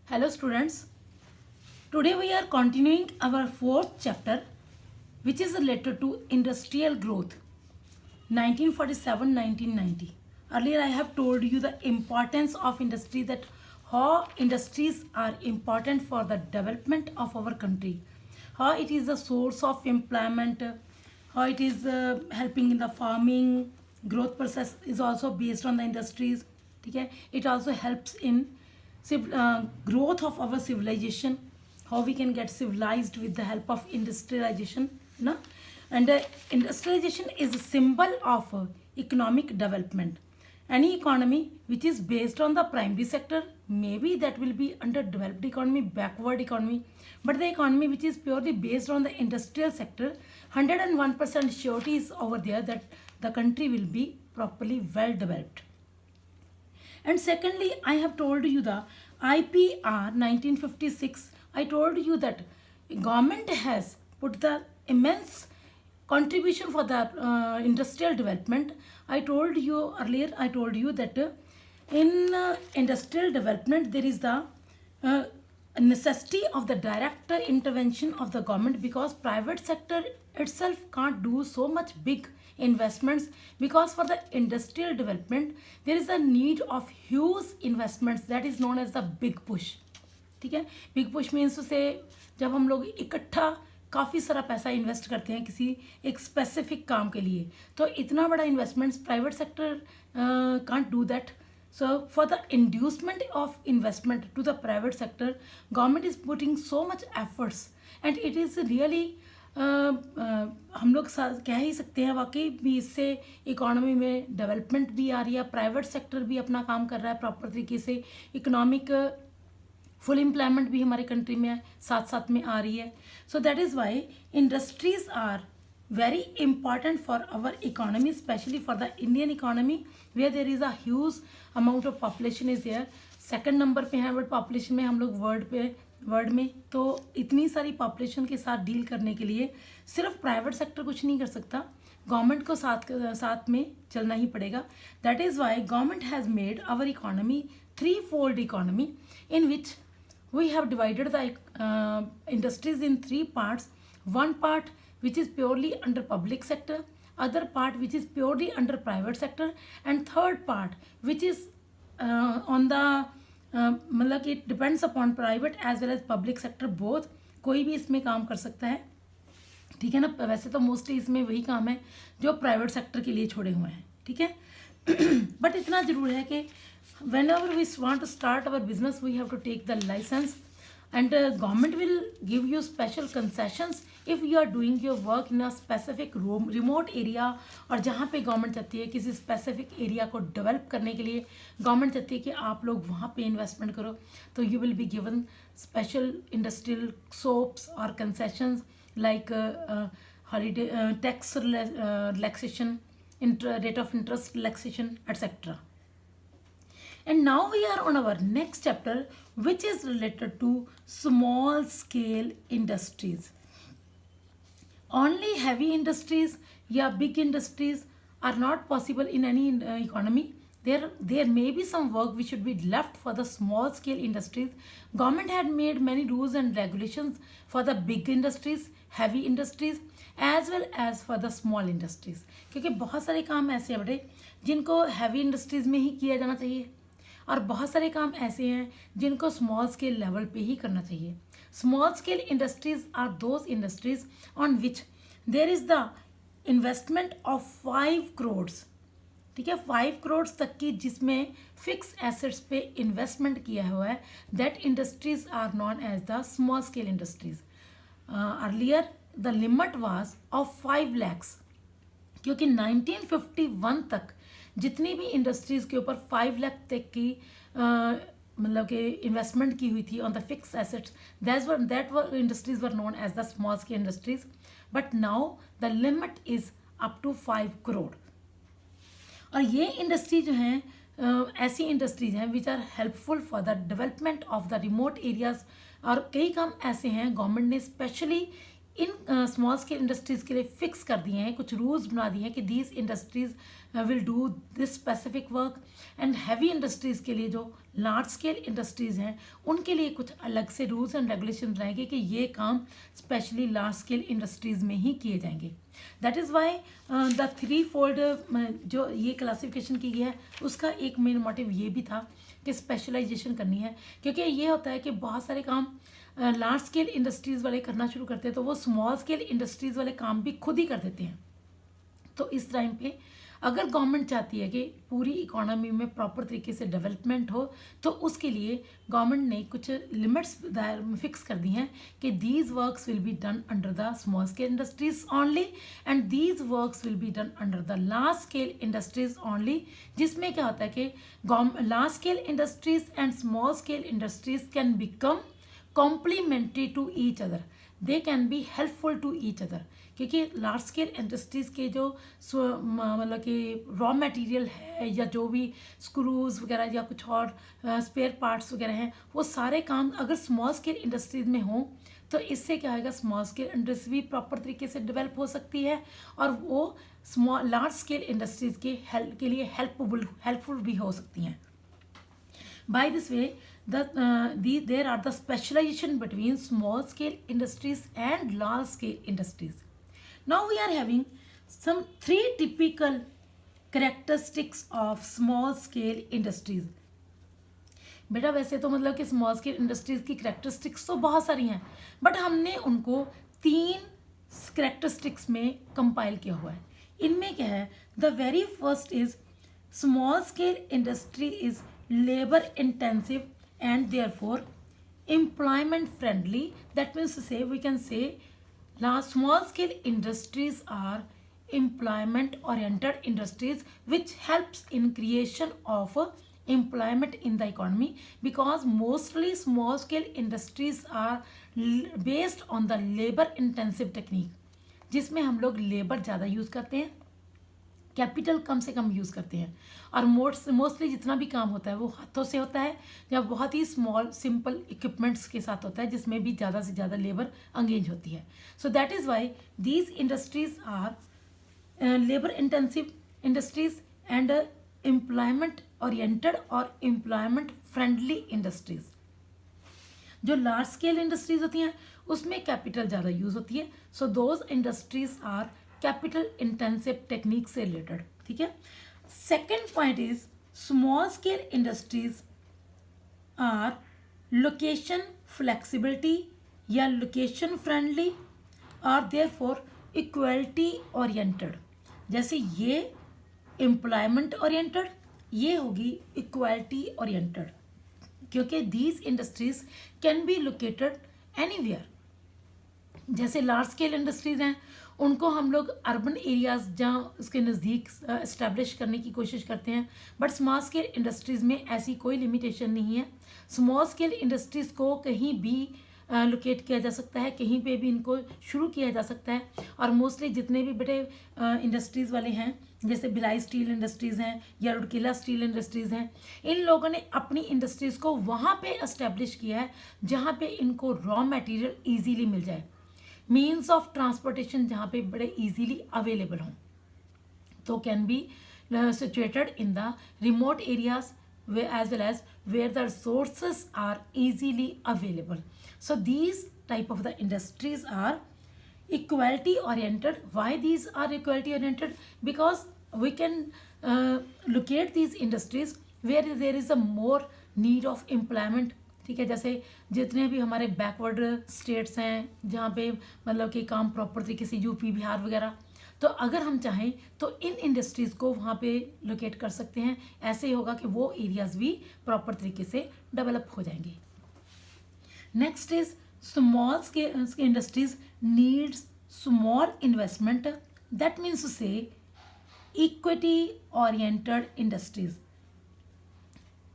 Hello students, today we are continuing our fourth chapter which is related to industrial growth 1947-1990. Earlier I have told you the importance of industry, that how industries are important for the development of our country, how it is a source of employment, how it is helping in the farming growth process is also based on the industries. Okay, it also helps in growth of our civilization, how we can get civilized with the help of industrialization, you know. And industrialization is a symbol of economic development. Any economy which is based on the primary sector, maybe that will be underdeveloped economy, backward economy. But the economy which is purely based on the industrial sector, 101% surety is over there that the country will be properly well developed. And secondly, I have told you the IPR 1956. I told you that government has put the immense contribution for the industrial development. I told you earlier, I told you that in industrial development there is the uh, necessity of the direct intervention of the government, because private sector itself can't do so much big investments, because for the industrial development there is a need of huge investments, that is known as the big push. ठीक है, big push means से जब हम लोग इकट्ठा काफ़ी सारा पैसा इन्वेस्ट करते हैं किसी एक स्पेसिफिक काम के लिए, तो इतना बड़ा investments private sector can't do that. So for the inducement of investment to the private sector, government is putting so much efforts, and it is really हम लोग कह ही सकते हैं वाकई भी इससे इकोनॉमी में डेवलपमेंट भी आ रही है, प्राइवेट सेक्टर भी अपना काम कर रहा है प्रॉपर तरीके से, इकोनॉमिक फुल एम्प्लॉयमेंट भी हमारे कंट्री में साथ साथ में आ रही है. So that is why industries are very important for our economy, especially for the Indian economy where there is a huge amount of population is there. Second number पे है वर्ल्ड पॉपुलेशन में हम लोग वर्ल्ड में. तो इतनी सारी population के साथ डील करने के लिए सिर्फ प्राइवेट सेक्टर कुछ नहीं कर सकता, गवर्नमेंट को साथ में चलना ही पड़ेगा. That is why government has made our economy three fold economy in which we have divided the industries in three parts. One part which is purely under public sector, other part which is purely under private sector, and third part which is on the मतलब कि it depends upon private as well as public sector both. कोई भी इसमें काम कर सकता है, ठीक है ना. वैसे तो मोस्टली इसमें वही काम है जो प्राइवेट सेक्टर के लिए छोड़े हुए हैं, ठीक है. बट इतना ज़रूर है कि whenever we want to start our business we have to take the license, and government will give you special concessions if you are doing your work in a specific remote area. और जहाँ पे government चाहती है किसी specific area को develop करने के लिए, गवर्नमेंट चाहती है कि आप लोग वहाँ पे इन्वेस्टमेंट करो, तो you will be given special industrial sops और concessions like holiday tax relaxation, rate of interest relaxation, etc. And now we are on our next chapter which is related to small scale industries. Only heavy industries या big industries are not possible in any economy. There may be some work which should be left for the small scale industries. Government had made many rules and regulations for the big industries, heavy industries as well as for the small industries. क्योंकि बहुत सारे काम ऐसे हैं बड़े जिनको heavy industries में ही किया जाना चाहिए, और बहुत सारे काम ऐसे हैं जिनको स्मॉल स्केल लेवल पे ही करना चाहिए. Small scale industries are those industries on which there is the investment of 5 crore, ठीक है, 5 करोड़ तक की जिसमें फिक्स एसेट्स पे इन्वेस्टमेंट किया हुआ है. That industries are known as the small scale industries. Earlier the limit was of 5 lakhs, क्योंकि 1951 तक जितनी भी इंडस्ट्रीज़ के ऊपर 5 लाख तक की मतलब कि इन्वेस्टमेंट की हुई थी on the fix assets, that were industries were known as the small scale industries. But now the limit is up to 5 crore. और ये इंडस्ट्री जो हैं ऐसी इंडस्ट्रीज हैं which are helpful for the development of the remote areas. और कई काम ऐसे हैं गवर्नमेंट ने specially in small scale industries के लिए फिक्स कर दिए हैं, कुछ रूल्स बना दिए हैं कि these industries will do this specific work. And heavy industries के लिए जो लार्ज स्केल इंडस्ट्रीज़ हैं उनके लिए कुछ अलग से रूल्स एंड रेगुलेशन रहेंगे कि ये काम स्पेशली लार्ज स्केल इंडस्ट्रीज़ में ही किए जाएंगे। That is why the three fold जो ये क्लासिफिकेशन की गई है उसका एक मेन मोटिव ये भी था कि स्पेशलाइजेशन करनी है, क्योंकि ये होता है कि बहुत सारे काम लार्ज स्केल इंडस्ट्रीज़ वाले करना शुरू करते हैं तो वो स्मॉल स्केल इंडस्ट्रीज़ वाले काम भी खुद ही कर देते हैं। तो इस टाइम पे अगर गवर्नमेंट चाहती है कि पूरी इकोनॉमी में प्रॉपर तरीके से डेवलपमेंट हो तो उसके लिए गवर्नमेंट ने कुछ लिमिट्स फिक्स कर दी हैं कि these works will be done under the small scale industries only and these works will be done under the large scale industries only, जिसमें क्या होता है कि large scale industries and small scale industries can become complementary to each other, they can be helpful to each other, क्योंकि large scale industries के जो मतलब कि रॉ मटेरियल है या जो भी स्क्रूज वगैरह या कुछ और स्पेयर पार्ट्स वगैरह हैं वो सारे काम अगर स्मॉल स्केल इंडस्ट्रीज में हों तो इससे क्या होगा, स्मॉल स्केल इंडस्ट्री भी प्रॉपर तरीके से डेवलप हो सकती है और वो लार्ज स्केल इंडस्ट्रीज़ के हेल्प के लिए हेल्पफुल भी हो सकती हैं। By this way, there are the specialization between small scale industries and large scale industries. Now we are having some three typical characteristics of small scale industries. बेटा वैसे तो मतलब कि स्मॉल स्केल इंडस्ट्रीज की करेक्टरिस्टिक्स तो बहुत सारी हैं बट हमने उनको 3 करेक्टरिस्टिक्स में कंपाइल किया हुआ है। इनमें क्या है, the very first is small scale industry is labor intensive and therefore employment friendly. That means to say, we can say small scale industries are employment oriented industries which helps in creation of employment in the economy, because mostly small scale industries are based on the labor intensive technique, जिसमें हम लोग labour ज़्यादा use करते हैं, capital कम से कम use करते हैं और मोस्टली जितना भी काम होता है वो हाथों से होता है या बहुत ही स्मॉल सिंपल इक्विपमेंट्स के साथ होता है जिसमें भी ज़्यादा से ज़्यादा लेबर अंगेज होती है। So that is why these industries are labour intensive industries and employment oriented और एम्प्लॉयमेंट फ्रेंडली इंडस्ट्रीज। जो लार्ज स्केल इंडस्ट्रीज होती हैं उसमें कैपिटल ज़्यादा यूज़ होती है, so those industries are capital intensive technique से रिलेटेड। ठीक है। Second point is small scale industries are location flexibility या लोकेशन फ्रेंडली और देयरफॉर इक्वलिटी ओरिएंटेड। जैसे ये एम्प्लॉयमेंट ओरिएंटेड, ये होगी इक्वलिटी ओरिएंटेड, क्योंकि these industries can be located anywhere. जैसे लार्ज स्केल इंडस्ट्रीज हैं उनको हम लोग अर्बन एरियाज जहाँ उसके नज़दीक इस्टेब्लिश करने की कोशिश करते हैं, बट स्मॉल स्केल इंडस्ट्रीज़ में ऐसी कोई लिमिटेशन नहीं है। स्मॉल स्केल इंडस्ट्रीज़ को कहीं भी लोकेट किया जा सकता है, कहीं पे भी इनको शुरू किया जा सकता है। और मोस्टली जितने भी बड़े इंडस्ट्रीज़ वाले हैं जैसे भिलाई स्टील इंडस्ट्रीज़ हैं या रुड़किला स्टील इंडस्ट्रीज़ हैं, इन लोगों ने अपनी इंडस्ट्रीज़ को वहाँ पे इस्टेब्लिश किया है जहाँ पे इनको रॉ मटेरियल ईजीली मिल जाए, मीन्स ऑफ ट्रांसपोर्टेशन जहाँ पे बड़े इजीली अवेलेबल हों, तो can be situated in the remote areas as well as where the resources are easily available. So these type of the industries are equality oriented. Why these are equality oriented? Because we can locate these industries where there is a more need of employment. ठीक है, जैसे जितने भी हमारे backward states हैं जहाँ पे मतलब कि काम प्रॉपर तरीके से यूपी बिहार वगैरह, तो अगर हम चाहें तो इन इंडस्ट्रीज़ को वहाँ पे लोकेट कर सकते हैं। ऐसे ही होगा कि वो एरियाज़ भी प्रॉपर तरीके से डेवलप हो जाएंगे। Next is small scale industries needs small investment, that means to say equity oriented industries.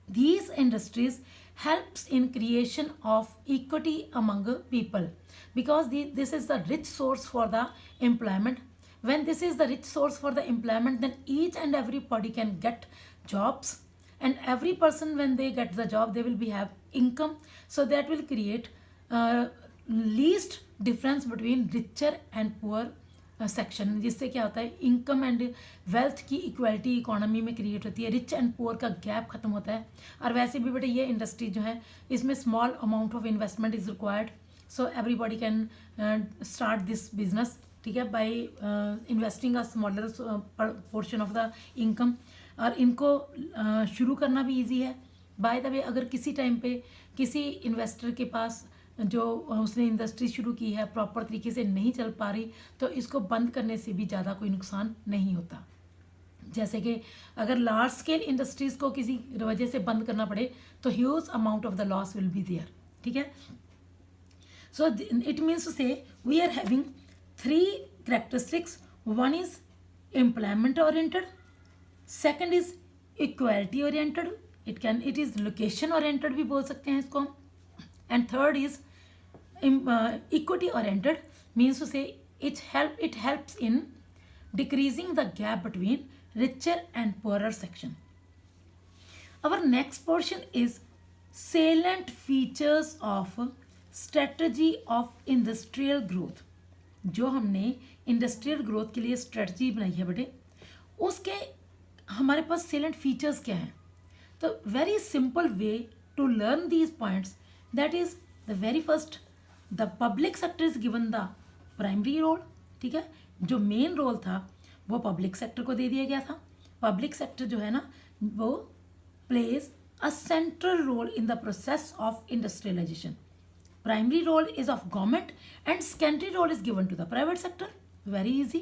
These industries helps in creation of equity among people, because this is the rich source for the employment. When this is the rich source for the employment, then each and everybody can get jobs, and every person when they get the job they will be have income, so that will create least difference between richer and poor section, जिससे क्या होता है income and wealth की equality economy में create होती है, rich and poor का gap खत्म होता है। और वैसे भी बेटे ये इंडस्ट्री जो है इसमें small amount of investment is required, so everybody can start this business, ठीक है, by investing a smaller portion of the income. और इनको शुरू करना भी ईजी है। बाय द वे, अगर किसी टाइम पे किसी इन्वेस्टर के पास जो उसने इंडस्ट्री शुरू की है प्रॉपर तरीके से नहीं चल पा रही, तो इसको बंद करने से भी ज़्यादा कोई नुकसान नहीं होता। जैसे कि अगर लार्ज स्केल इंडस्ट्रीज़ को किसी वजह से बंद करना पड़े तो huge amount of the loss will be there, ठीक है। So it means to say we are having 3 characteristics. One is employment oriented, second is equality oriented, it is location oriented भी बोल सकते हैं इसको हम, and third is equity oriented, means to say it helps in decreasing the gap between richer and poorer section. Our next portion is salient features of strategy of industrial growth. जो हमने industrial growth के लिए strategy बनाई है बेटे, उसके हमारे पास salient features क्या हैं। तो very simple way to learn these points, that is the very first, the public sector is given the primary role, ठीक है। जो मेन रोल था वो पब्लिक सेक्टर को दे दिया गया था। पब्लिक सेक्टर जो है ना वो plays a central role in the process of industrialization. Primary role is of government and secondary role is given to the private sector. Very easy,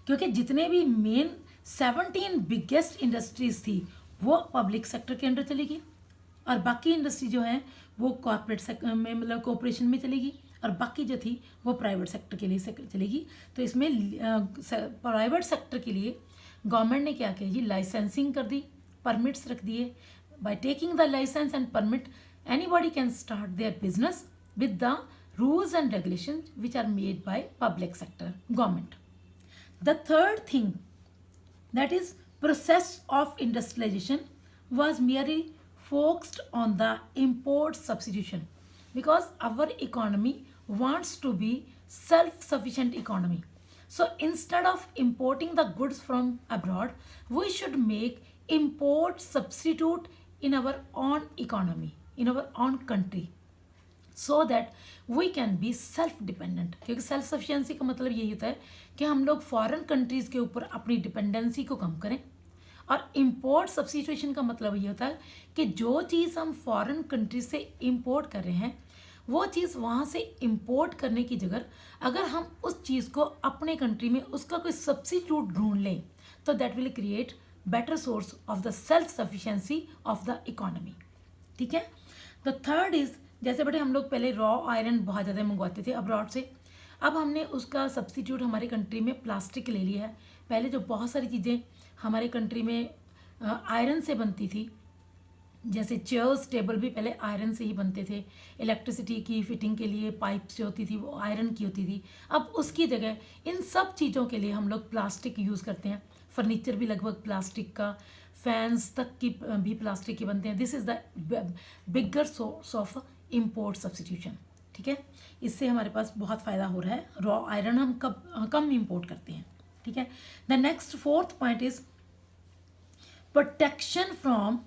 क्योंकि जितने भी मेन 17 बिगेस्ट इंडस्ट्रीज थी वो पब्लिक सेक्टर के अंडर चलेगी, और बाकी industry जो है वो कॉर्पोरेट सेक्टर में मतलब कॉर्पोरेशन में चलेगी, और बाकी जो थी वो प्राइवेट सेक्टर के लिए चलेगी। तो इसमें प्राइवेट सेक्टर के लिए गवर्नमेंट ने क्या किया जी, लाइसेंसिंग कर दी, परमिट्स रख दिए। By taking the licence and permit anybody can start their business with the rules and regulations which are made by public sector government. The third thing, that is process of industrialization, was merely focused on the import substitution, because our economy wants to be self-sufficient economy. So instead of importing the goods from abroad, we should make import substitute in our own economy, in our own country, so that we can be self dependent. क्योंकि self sufficiency का मतलब यही होता है कि हम लोग foreign countries के ऊपर अपनी डिपेंडेंसी को कम करें, और इम्पोर्ट सब्स्टिट्यूशन का मतलब ये होता है कि जो चीज़ हम फॉरेन कंट्रीज से इम्पोर्ट कर रहे हैं वो चीज़ वहाँ से इम्पोर्ट करने की जगह अगर हम उस चीज़ को अपने कंट्री में उसका कोई सब्स्टिट्यूट ढूंढ लें तो that will create better source of the self sufficiency of the economy, ठीक है। द थर्ड इज, जैसे बेटे हम लोग पहले रॉ आयरन बहुत ज़्यादा मंगवाते थे अब्रॉड से, अब हमने उसका सब्स्टिट्यूट हमारे कंट्री में प्लास्टिक ले लिया है। पहले जो बहुत सारी चीज़ें हमारे कंट्री में आयरन से बनती थी, जैसे चेयर्स टेबल भी पहले आयरन से ही बनते थे, इलेक्ट्रिसिटी की फिटिंग के लिए पाइप्स जो होती थी वो आयरन की होती थी। अब उसकी जगह इन सब चीज़ों के लिए हम लोग प्लास्टिक यूज़ करते हैं। फर्नीचर भी लगभग प्लास्टिक का, फैंस तक की भी प्लास्टिक के बनते हैं। This is the bigger source of import substitution, ठीक है। इससे हमारे पास बहुत फ़ायदा हो रहा है। रॉ आयरन हम कम इम्पोर्ट करते हैं, ठीक है। The next fourth point is protection from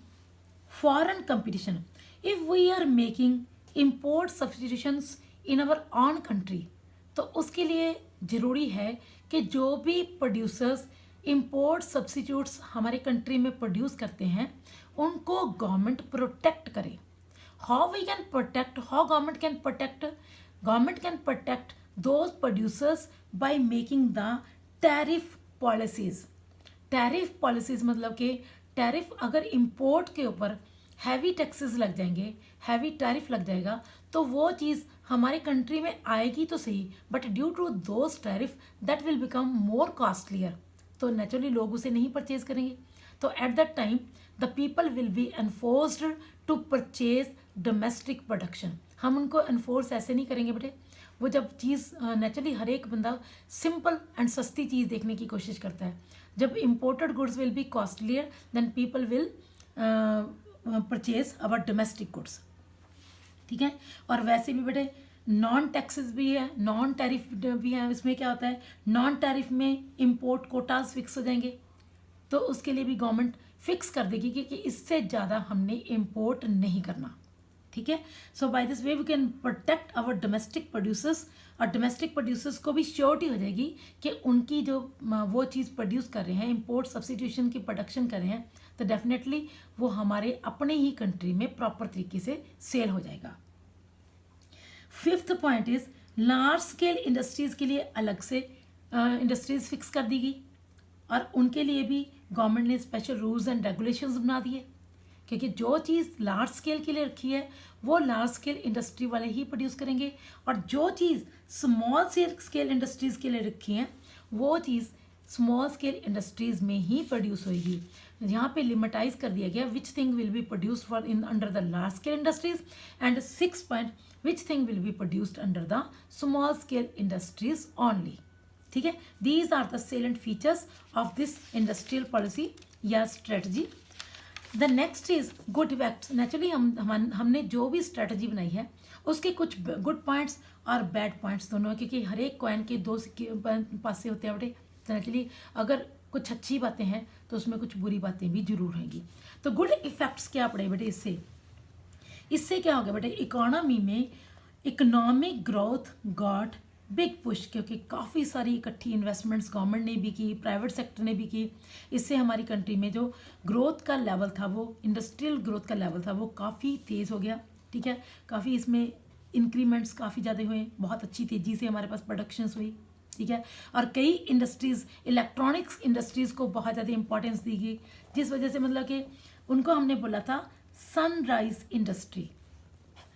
foreign competition. If we are making import substitutions in our own country, तो उसके लिए ज़रूरी है कि जो भी प्रोड्यूसर्स इम्पोर्ट सब्स्टिट्यूट्स हमारे कंट्री में प्रोड्यूस करते हैं उनको गवर्नमेंट प्रोटेक्ट करे। How we can protect, how government can protect, government can protect those producers by making the tariff policies. Tariff policies मतलब कि टैरिफ अगर इम्पोर्ट के ऊपर हैवी टैक्सेस लग जाएंगे, हैवी टैरिफ लग जाएगा, तो वो चीज़ हमारे कंट्री में आएगी तो सही, but due to those tariff that will become more costlier, तो नेचुरली लोग उसे नहीं परचेज करेंगे। तो at that time the people will be enforced to purchase domestic production. हम उनको एनफोर्स ऐसे नहीं करेंगे बेटे, वो जब चीज़ नेचुरली हर एक बंदा सिंपल एंड सस्ती चीज़ देखने की कोशिश करता है। जब imported goods will be costlier then people will purchase our domestic goods, ठीक है। और वैसे भी बेटे नॉन टैक्सेस भी है, नॉन टैरिफ भी है। इसमें क्या होता है, नॉन टैरिफ में इंपोर्ट कोटाज फिक्स हो जाएंगे, तो उसके लिए भी गवर्नमेंट फिक्स कर देगी कि इससे ज़्यादा हमने इंपोर्ट नहीं करना, ठीक है। So by this way we can protect our domestic producers, और डोमेस्टिक प्रोड्यूसर्स को भी श्योरिटी हो जाएगी कि उनकी जो वो चीज़ प्रोड्यूस कर रहे हैं, इंपोर्ट सब्सटीट्यूशन की प्रोडक्शन कर रहे हैं, तो डेफिनेटली वो हमारे अपने ही कंट्री में प्रॉपर तरीके से सेल हो जाएगा। Fifth point is large scale industries के लिए अलग से इंडस्ट्रीज फिक्स कर दी गई, और उनके लिए भी गवर्नमेंट ने स्पेशल रूल्स एंड रेगुलेशंस बना दिए, क्योंकि जो चीज़ लार्ज स्केल के लिए रखी है वो लार्ज स्केल इंडस्ट्री वाले ही प्रोड्यूस करेंगे, और जो चीज़ स्मॉल स्केल इंडस्ट्रीज के लिए रखी है वो चीज़ स्मॉल स्केल इंडस्ट्रीज में ही प्रोड्यूस होगी। यहाँ पे लिमिटाइज कर दिया गया which thing will be produced for in under the large scale industries, and 6 point which thing will be produced under the small scale industries only, ठीक है। These are the salient features of this industrial policy या strategy. The next is good effects. Naturally हमने जो भी strategy बनाई है उसके कुछ गुड पॉइंट्स और बैड पॉइंट्स दोनों, क्योंकि हर एक कॉइन के दो पासे होते हैं बेटे। तो नेचुरली अगर कुछ अच्छी बातें हैं तो उसमें कुछ बुरी बातें भी जरूर होंगी। तो गुड इफेक्ट्स क्या पड़े बेटे इससे क्या हो गया बेटे, इकोनॉमी में economic growth got big push, क्योंकि काफ़ी सारी इकट्ठी इन्वेस्टमेंट्स गवर्नमेंट ने भी की, प्राइवेट सेक्टर ने भी की। इससे हमारी कंट्री में जो ग्रोथ का लेवल था, वो इंडस्ट्रियल ग्रोथ का लेवल था, वो काफ़ी तेज़ हो गया, ठीक है। काफ़ी इसमें इंक्रीमेंट्स काफ़ी ज़्यादा हुए, बहुत अच्छी तेज़ी से हमारे पास प्रोडक्शंस हुई, ठीक है। और कई इंडस्ट्रीज़, इलेक्ट्रॉनिक्स इंडस्ट्रीज़ को बहुत ज़्यादा इंपॉर्टेंस दी गई, जिस वजह से मतलब कि उनको हमने बोला था सनराइज इंडस्ट्री,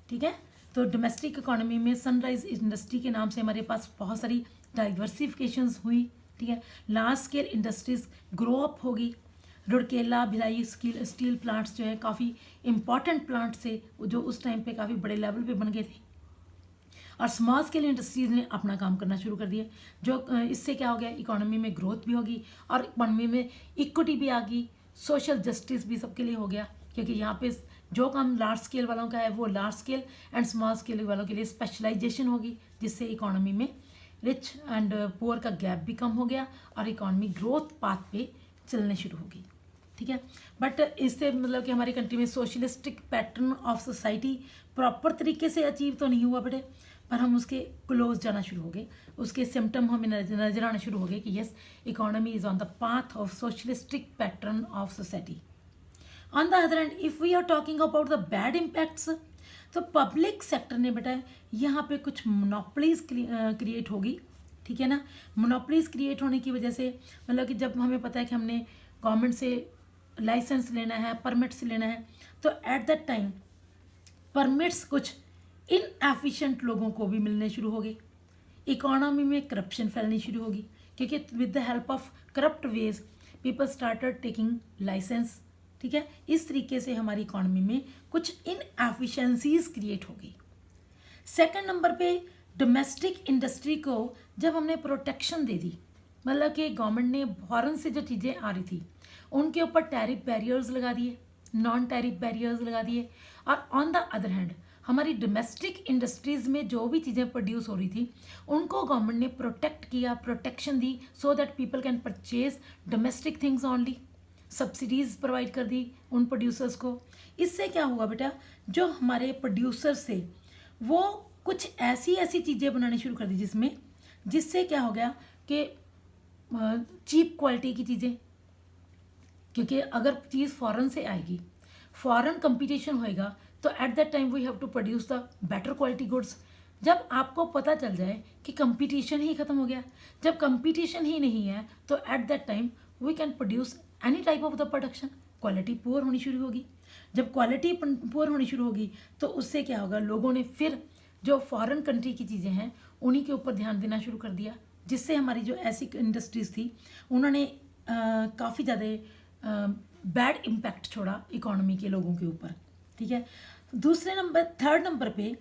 ठीक है। तो डोमेस्टिक इकोनॉमी में सनराइज इंडस्ट्री के नाम से हमारे पास बहुत सारी डाइवर्सिफिकेशंस हुई, ठीक है। Large scale industries grow up होगी। रुड़केला भिलाई स्टील प्लांट्स जो है काफ़ी इंपॉर्टेंट प्लांट्स थे, जो उस टाइम पे काफ़ी बड़े लेवल पे बन गए थे, और स्मॉल स्केल इंडस्ट्रीज ने अपना काम करना शुरू कर दिया। जो इससे क्या हो गया, इकोनॉमी में ग्रोथ भी होगी और इकोनॉमी में इक्विटी भी आ गई, सोशल जस्टिस भी सबके लिए हो गया, क्योंकि यहाँ पे जो काम लार्ज स्केल वालों का है वो large scale and small scale वालों के लिए स्पेशलाइजेशन होगी, जिससे इकोनॉमी में रिच एंड पुअर का गैप भी कम हो गया और इकोनॉमी ग्रोथ पाथ पे चलने शुरू होगी, ठीक है। बट इससे मतलब कि हमारी कंट्री में socialistic pattern of society proper तरीके से अचीव तो नहीं हुआ बेटे, पर हम उसके क्लोज जाना शुरू हो गए, उसके सिम्टम हमें नजर आना शुरू हो गए कि yes, economy is on the path of socialistic pattern of society. On the other hand if we are talking about the bad impacts, तो पब्लिक सेक्टर ने बेटा यहाँ पे कुछ मोनोपलीज क्रिएट होगी, ठीक है ना। मोनोपलीज क्रिएट होने की वजह से मतलब कि जब हमें पता है कि हमने गवर्नमेंट से लाइसेंस लेना है, परमिट्स लेना है, तो एट दैट टाइम परमिट्स कुछ इनएफिशिएंट लोगों को भी मिलने शुरू हो गए, इकोनॉमी में करप्शन फैलनी शुरू होगी, क्योंकि with the help of corrupt ways people started taking licence, ठीक है। इस तरीके से हमारी इकोनॉमी में कुछ इनएफिशिएंसीज क्रिएट हो गई। सेकंड नंबर पे डोमेस्टिक इंडस्ट्री को जब हमने प्रोटेक्शन दे दी, मतलब कि गवर्नमेंट ने फॉरेन से जो चीज़ें आ रही थी उनके ऊपर टैरिफ बैरियर्स लगा दिए, नॉन टैरिफ बैरियर्स लगा दिए, और ऑन द अदर हैंड हमारी डोमेस्टिक इंडस्ट्रीज़ में जो भी चीज़ें प्रोड्यूस हो रही थी उनको गवर्नमेंट ने प्रोटेक्ट किया, protection the, so that people can purchase domestic things only, subsidies provide कर दी उन प्रोड्यूसर्स को। इससे क्या हुआ बेटा, जो हमारे प्रोड्यूसर्स थे वो कुछ ऐसी ऐसी चीज़ें बनानी शुरू कर दी जिससे क्या हो गया कि चीप क्वालिटी की चीज़ें, क्योंकि अगर चीज़ फॉरेन से आएगी, फॉरेन कंपटीशन होएगा, तो at that time we have to produce the better quality goods. जब आपको पता चल जाए कि कंपटीशन ही ख़त्म हो गया, जब कंपटीशन ही नहीं है, तो at that time we can produce any type of the production, quality poor होनी शुरू होगी। जब क्वालिटी पुअर होनी शुरू होगी तो उससे क्या होगा, लोगों ने फिर जो फॉरेन कंट्री की चीज़ें हैं उन्हीं के ऊपर ध्यान देना शुरू कर दिया, जिससे हमारी जो ऐसी इंडस्ट्रीज़ थी उन्होंने काफ़ी ज़्यादा बैड इम्पैक्ट छोड़ा इकोनॉमी के लोगों के ऊपर, ठीक है। थर्ड नंबर पे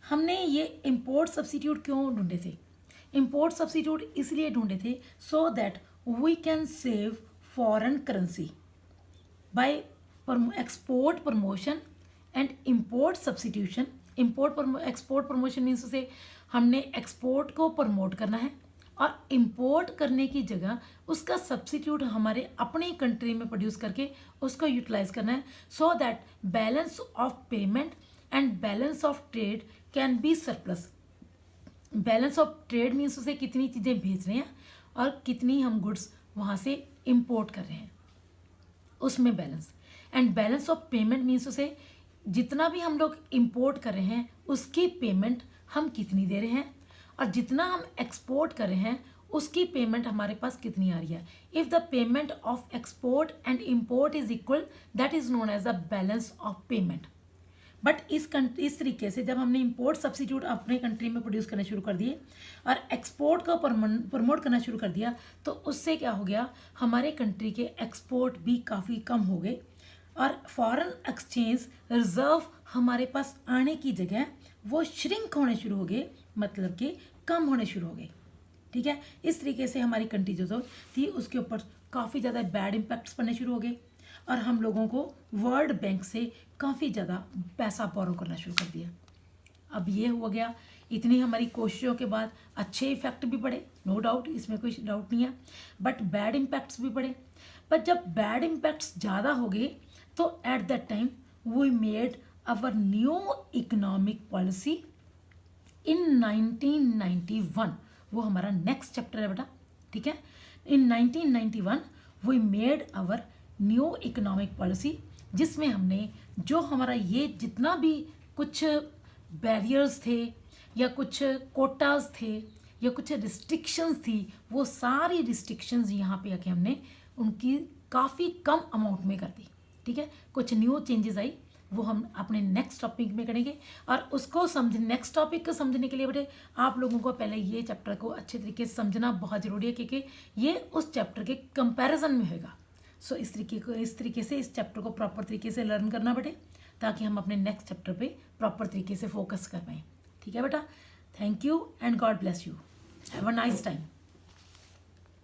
हमने ये इम्पोर्ट सब्सिट्यूट क्यों ढूंढे थे? इम्पोर्ट सब्सिट्यूट इसलिए ढूंढे थे so that we can save foreign currency by export promotion and import substitution export promotion means उसे हमने एक्सपोर्ट को प्रमोट करना है और इंपोर्ट करने की जगह उसका सब्सिट्यूट हमारे अपनी कंट्री में प्रोड्यूस करके उसको यूटिलाइज करना है, so that balance of payment and balance of trade can be surplus. Balance of trade means उसे कितनी चीज़ें भेज रहे हैं और कितनी हम गुड्स वहाँ से इंपोर्ट कर रहे हैं, उसमें balance. And balance of payment means उसे जितना भी हम लोग इंपोर्ट कर रहे हैं उसकी पेमेंट हम कितनी दे रहे हैं, और जितना हम एक्सपोर्ट कर रहे हैं उसकी पेमेंट हमारे पास कितनी आ रही है। If the payment of export and import is equal, that is known as the balance of payment. But इस तरीके से जब हमने इंपोर्ट सब्सिट्यूट अपने कंट्री में प्रोड्यूस करना शुरू कर दिए और एक्सपोर्ट को प्रमोट करना शुरू कर दिया, तो उससे क्या हो गया, हमारे कंट्री के एक्सपोर्ट भी काफ़ी कम हो गए और फॉरेन एक्सचेंज रिजर्व हमारे पास आने की जगह वो श्रिंक होने शुरू हो गए, मतलब कि कम होने शुरू हो गए। ठीक है, इस तरीके से हमारी कंट्री जो थी उसके ऊपर काफ़ी ज़्यादा बैड इम्पैक्ट्स पड़ने शुरू हो गए और हम लोगों को वर्ल्ड बैंक से काफ़ी ज़्यादा पैसा बोरो करना शुरू कर दिया। अब ये हो गया, इतनी हमारी कोशिशों के बाद अच्छे इफेक्ट भी पड़े, नो डाउट, इसमें कोई डाउट नहीं है, बट बैड इम्पैक्ट्स भी पड़े। पर जब बैड इम्पैक्ट्स ज़्यादा हो गए तो at that time we made our new economic policy in 1991। वो हमारा नेक्स्ट चैप्टर है बेटा, ठीक है। In 1991 we made our new economic policy, जिसमें हमने जो हमारा ये जितना भी कुछ बैरियर्स थे या कुछ कोटाज थे या कुछ रिस्ट्रिक्शंस थी, वो सारी रिस्ट्रिक्शंस यहाँ पे आके हमने उनकी काफ़ी कम अमाउंट में कर दी। ठीक है, कुछ न्यू चेंजेस आई, वो हम अपने नेक्स्ट टॉपिक में करेंगे। और उसको नेक्स्ट टॉपिक को समझने के लिए बेटे आप लोगों को पहले ये चैप्टर को अच्छे तरीके से समझना बहुत ज़रूरी है, क्योंकि ये उस चैप्टर के कंपैरिजन में होगा। सो इस तरीके से इस चैप्टर को प्रॉपर तरीके से लर्न करना बेटे, ताकि हम अपने नेक्स्ट चैप्टर पे प्रॉपर तरीके से फोकस कर पाएँ। ठीक है बेटा, thank you and God bless you, have a nice time.